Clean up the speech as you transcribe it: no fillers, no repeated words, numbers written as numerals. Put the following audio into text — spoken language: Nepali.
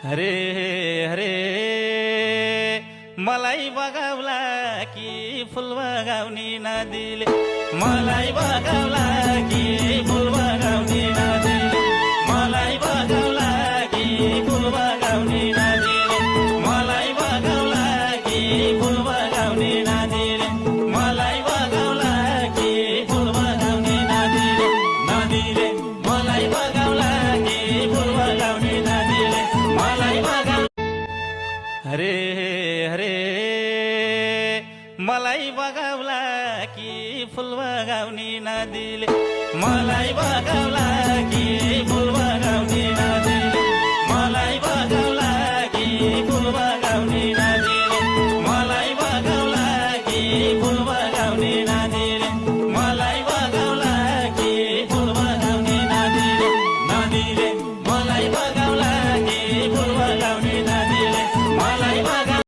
हरे हरे मलाई बगाउला कि फुल बगाउने नदीले मलाई बगाउला कि फुल बगाउने नदीले मलाई बगाउला कि फुल बगाउने नदीले मलाई बगाउला कि फुल बगाउने नदीले मलाई बगाउला कि फुल बगाउने नदीले नदीले मलाई बगाउला कि फुल बगाउने नदीले मलाई बगाउ हरे हरे मलाई बगाउला कि फुल बगाउने नदीले मलाई बगाउला